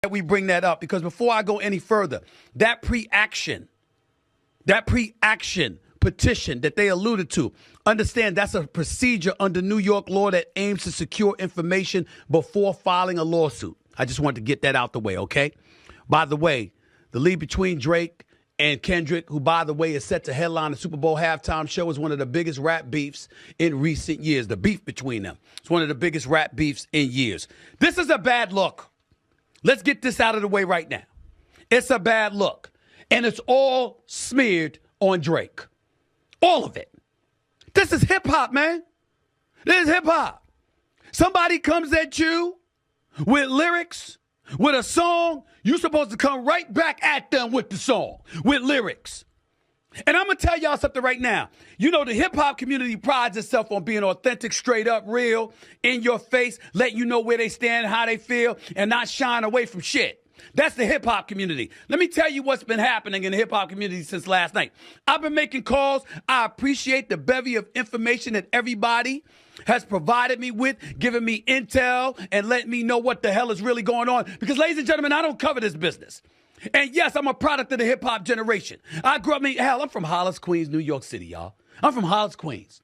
that we bring that up, because before I go any further, that pre-action petition that they alluded to, understand that's a procedure under New York law that aims to secure information before filing a lawsuit. I just wanted to get that out the way, okay? By the way, the lead between Drake and Kendrick, who, by the way, is set to headline the Super Bowl halftime show, is one of the biggest rap beefs in recent years. The beef between them. It's one of the biggest rap beefs in years. This is a bad look. Let's get this out of the way right now. It's a bad look. And it's all smeared on Drake. All of it. This is hip-hop, man. This is hip-hop. Somebody comes at you with lyrics, with a song, you're supposed to come right back at them with the song, with lyrics. And I'm going to tell y'all something right now. You know, the hip-hop community prides itself on being authentic, straight up, real, in your face, let you know where they stand, how they feel, and not shying away from shit. That's the hip-hop community. Let me tell you what's been happening in the hip-hop community since last night. I've been making calls. I appreciate the bevy of information that everybody has provided me with, giving me intel and letting me know what the hell is really going on. Because, ladies and gentlemen, I don't cover this business. And yes, I'm a product of the hip-hop generation. I grew up, I'm from Hollis, Queens, New York City, y'all. I'm from Hollis, Queens.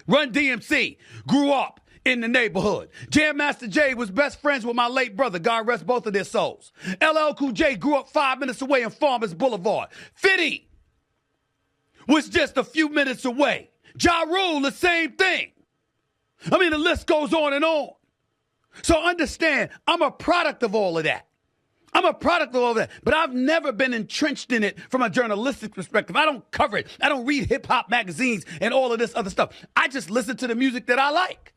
Run DMC, grew up in the neighborhood. Jam Master Jay was best friends with my late brother, God rest both of their souls. LL Cool J grew up 5 minutes away in Farmers Boulevard. 50 was just a few minutes away. Ja Rule, the same thing. I mean, the list goes on and on. So understand, I'm a product of all of that. But I've never been entrenched in it from a journalistic perspective. I don't cover it. I don't read hip-hop magazines and all of this other stuff. I just listen to the music that I like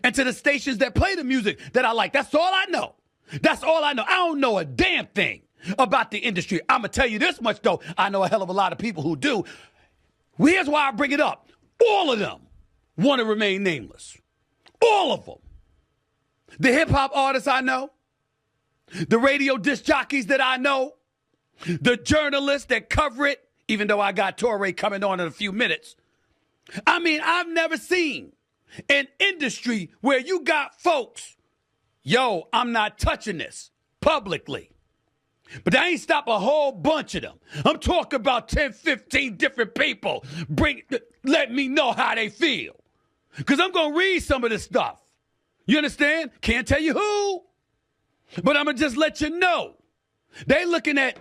and to the stations that play the music that I like. That's all I know. I don't know a damn thing about the industry. I'm going to tell you this much, though. I know a hell of a lot of people who do. Here's why I bring it up. All of them want to remain nameless. All of them. The hip-hop artists I know, the radio disc jockeys that I know, the journalists that cover it, even though I got Torre coming on in a few minutes. I mean, I've never seen an industry where you got folks, yo, I'm not touching this publicly. But I ain't stop a whole bunch of them. I'm talking about 10, 15 different people. Let me know how they feel. Because I'm going to read some of this stuff. You understand? Can't tell you who. But I'm going to just let you know. They looking at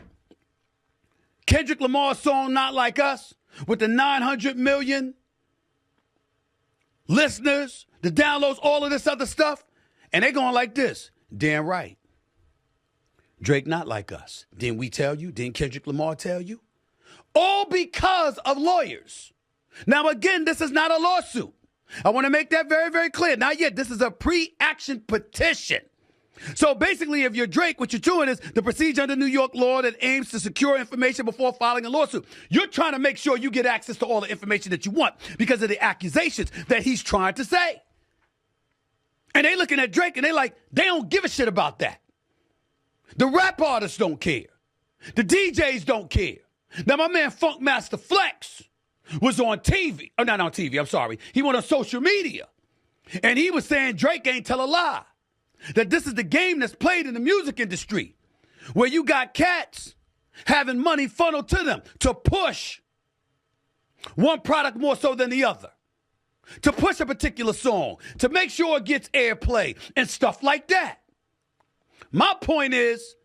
Kendrick Lamar's song, Not Like Us, with the 900 million listeners, the downloads, all of this other stuff. And they going like this. Damn right. Drake Not Like Us. Didn't we tell you? Didn't Kendrick Lamar tell you? All because of lawyers. Now, again, this is not a lawsuit. I want to make that very, very clear. Not yet. This is a pre-action petition. So basically, if you're Drake, what you're doing is the procedure under New York law that aims to secure information before filing a lawsuit. You're trying to make sure you get access to all the information that you want because of the accusations that he's trying to say. And they looking at Drake and they don't give a shit about that. The rap artists don't care. The DJs don't care. Now, my man Funk Master Flex was on TV. Oh, not on TV, I'm sorry. He went on social media. And he was saying Drake ain't tell a lie. That this is the game that's played in the music industry, where you got cats having money funneled to them to push one product more so than the other, to push a particular song, to make sure it gets airplay and stuff like that. My point is,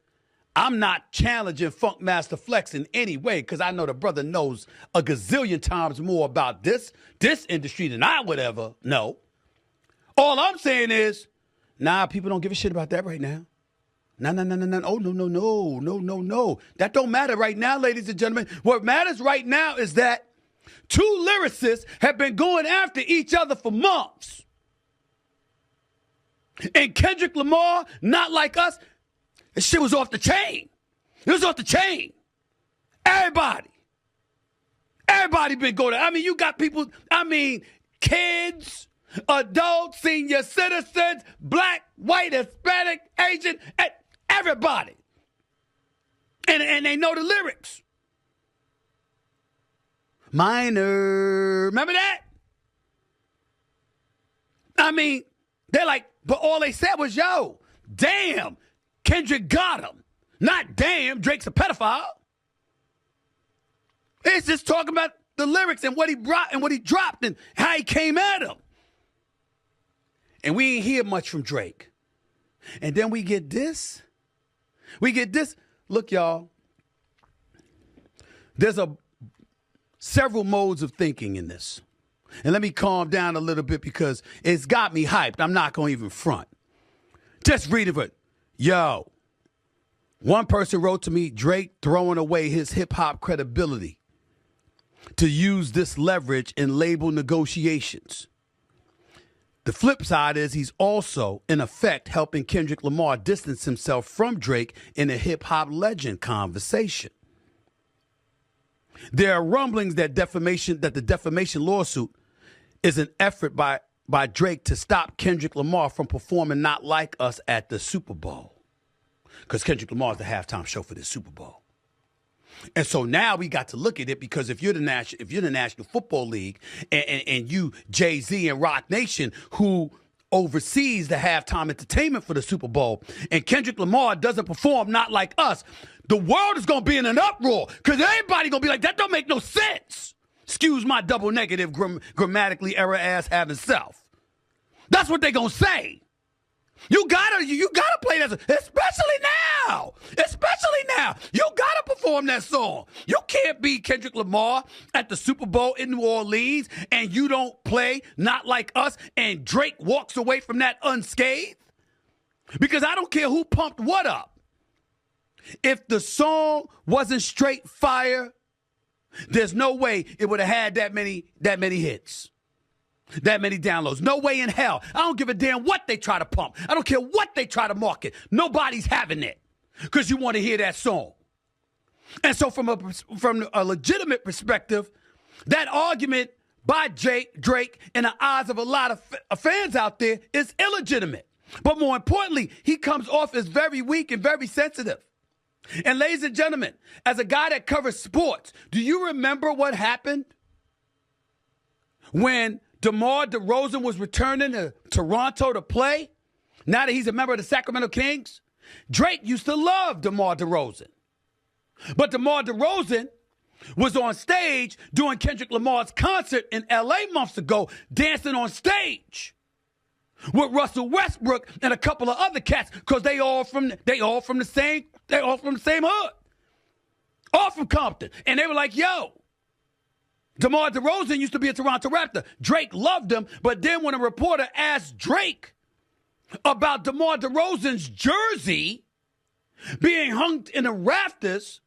I'm not challenging Funk Master Flex in any way because I know the brother knows a gazillion times more about this industry than I would ever know. All I'm saying is, nah, people don't give a shit about that right now. No. Oh, no. That don't matter right now, ladies and gentlemen. What matters right now is that two lyricists have been going after each other for months. And Kendrick Lamar, Not Like Us, this shit was off the chain. It was off the chain. Everybody been going. I mean, you got people, kids, adults, senior citizens, black, white, Hispanic, Asian, everybody. And they know the lyrics. Minor. Remember that? I mean, they're like, but all they said was, yo, damn, Kendrick got him. Not damn, Drake's a pedophile. It's just talking about the lyrics and what he brought and what he dropped and how he came at him. And we ain't hear much from Drake. And then we get this. Look, y'all. There's several modes of thinking in this. And let me calm down a little bit because it's got me hyped. I'm not going to even front. Just read it. Yo, one person wrote to me, Drake throwing away his hip-hop credibility to use this leverage in label negotiations. The flip side is he's also, in effect, helping Kendrick Lamar distance himself from Drake in a hip-hop legend conversation. There are rumblings that the defamation lawsuit is an effort by Drake to stop Kendrick Lamar from performing Not Like Us at the Super Bowl. Because Kendrick Lamar is the halftime show for the Super Bowl. And so now we got to look at it because if you're the National Football League and you, Jay-Z and Rock Nation, who oversees the halftime entertainment for the Super Bowl, and Kendrick Lamar doesn't perform Not Like Us, the world is going to be in an uproar because everybody going to be like, that don't make no sense. Excuse my double negative grammatically error ass having self. That's what they going to say. You gotta play that song, especially now. You gotta perform that song. You can't be Kendrick Lamar at the Super Bowl in New Orleans and you don't play Not Like Us and Drake walks away from that unscathed. Because I don't care who pumped what up. If the song wasn't straight fire, there's no way it would have had that many hits. That many downloads. No way in hell. I don't give a damn what they try to pump. I don't care what they try to market. Nobody's having it because you want to hear that song. And so from a legitimate perspective, that argument by Drake in the eyes of a lot of fans out there is illegitimate. But more importantly, he comes off as very weak and very sensitive. And ladies and gentlemen, as a guy that covers sports, do you remember what happened when DeMar DeRozan was returning to Toronto to play? Now that he's a member of the Sacramento Kings? Drake used to love DeMar DeRozan. But DeMar DeRozan was on stage doing Kendrick Lamar's concert in L.A. months ago, dancing on stage with Russell Westbrook and a couple of other cats because they all from the same hood. All from Compton. And they were like, yo, DeMar DeRozan used to be a Toronto Raptor. Drake loved him, but then when a reporter asked Drake about DeMar DeRozan's jersey being hung in the rafters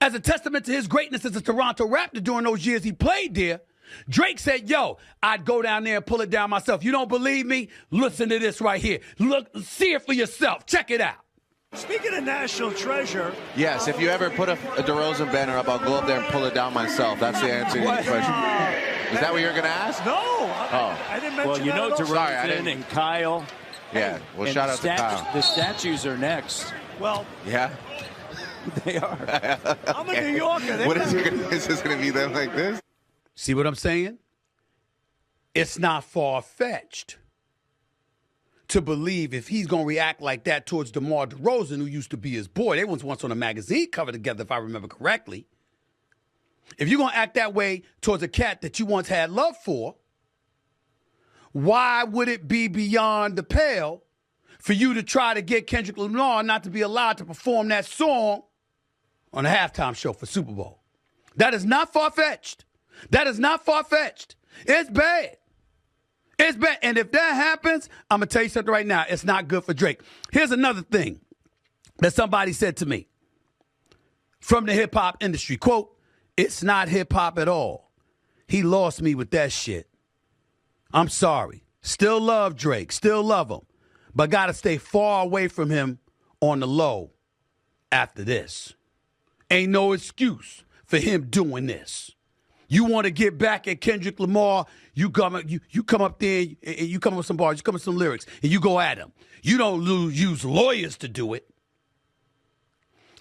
as a testament to his greatness as a Toronto Raptor during those years he played there, Drake said, yo, I'd go down there and pull it down myself. You don't believe me? Listen to this right here. Look, see it for yourself. Check it out. Speaking of national treasure. Yes, if you ever put a DeRozan banner up, I'll go up there and pull it down myself. That's the answer to your question. Is that what you're going to ask? No. I didn't mention well, you know DeRozan and Kyle. Yeah, well, shout out to Kyle. The statues are next. Well. Yeah. They are. I'm a New Yorker. What is this going to be them like this? See what I'm saying? It's not far-fetched to believe if he's going to react like that towards DeMar DeRozan, who used to be his boy. They was once on a magazine cover together, if I remember correctly. If you're going to act that way towards a cat that you once had love for, why would it be beyond the pale for you to try to get Kendrick Lamar not to be allowed to perform that song on a halftime show for Super Bowl? That is not far-fetched. It's bad. It's bad. And if that happens, I'm going to tell you something right now. It's not good for Drake. Here's another thing that somebody said to me from the hip-hop industry. Quote, it's not hip-hop at all. He lost me with that shit. I'm sorry. Still love Drake. Still love him. But got to stay far away from him on the low after this. Ain't no excuse for him doing this. You want to get back at Kendrick Lamar, you come up there and you come up with some bars, you come up with some lyrics, and you go at him. You don't use lawyers to do it.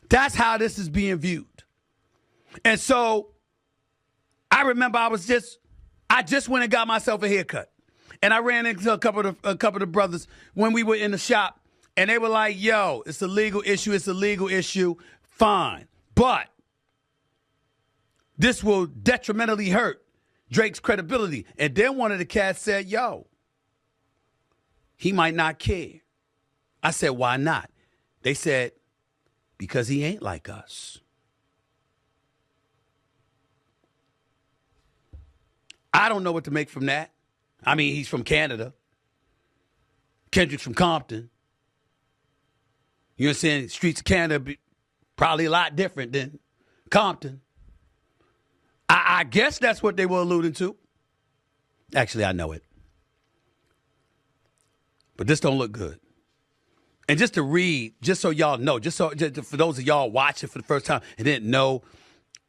That's how this is being viewed. And so I remember I just went and got myself a haircut. And I ran into a couple of the brothers when we were in the shop And they were like, yo, it's a legal issue. Fine. But this will detrimentally hurt Drake's credibility. And then one of the cats said, yo, he might not care. I said, why not? They said, because he ain't like us. I don't know what to make from that. I mean, he's from Canada. Kendrick's from Compton. You know what I'm saying? Streets of Canada probably a lot different than Compton. I guess that's what they were alluding to. Actually, I know it. But this don't look good. And just to read, just so y'all know, just for those of y'all watching for the first time and didn't know,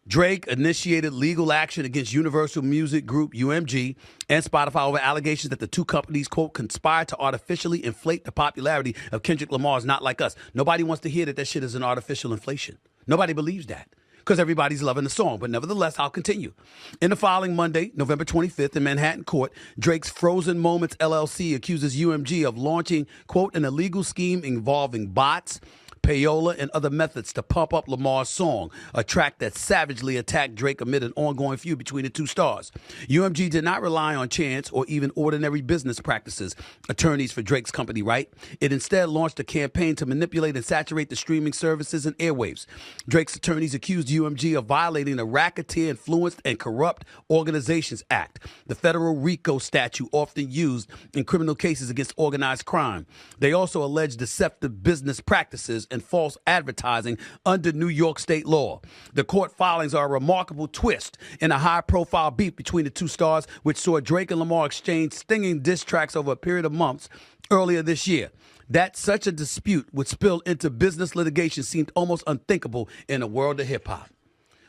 Drake initiated legal action against Universal Music Group, UMG, and Spotify over allegations that the two companies, quote, conspired to artificially inflate the popularity of Kendrick Lamar's Not Like Us. Nobody wants to hear that shit is an artificial inflation. Nobody believes that because everybody's loving the song. But nevertheless, I'll continue. In the following Monday, November 25th, in Manhattan court, Drake's Frozen Moments LLC accuses UMG of launching, quote, an illegal scheme involving bots, payola, and other methods to pump up Lamar's song, a track that savagely attacked Drake amid an ongoing feud between the two stars. UMG did not rely on chance or even ordinary business practices, attorneys for Drake's company write. It instead launched a campaign to manipulate and saturate the streaming services and airwaves. Drake's attorneys accused UMG of violating the Racketeer Influenced and Corrupt Organizations Act, the federal RICO statute often used in criminal cases against organized crime. They also alleged deceptive business practices and false advertising under New York state law. The court filings are a remarkable twist in a high-profile beef between the two stars, which saw Drake and Lamar exchange stinging diss tracks over a period of months earlier this year. That such a dispute would spill into business litigation seemed almost unthinkable in the world of hip-hop.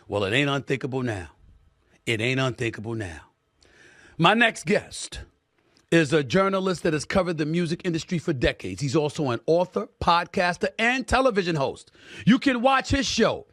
Well, it ain't unthinkable now. It ain't unthinkable now. My next guest is a journalist that has covered the music industry for decades. He's also an author, podcaster, and television host. You can watch his show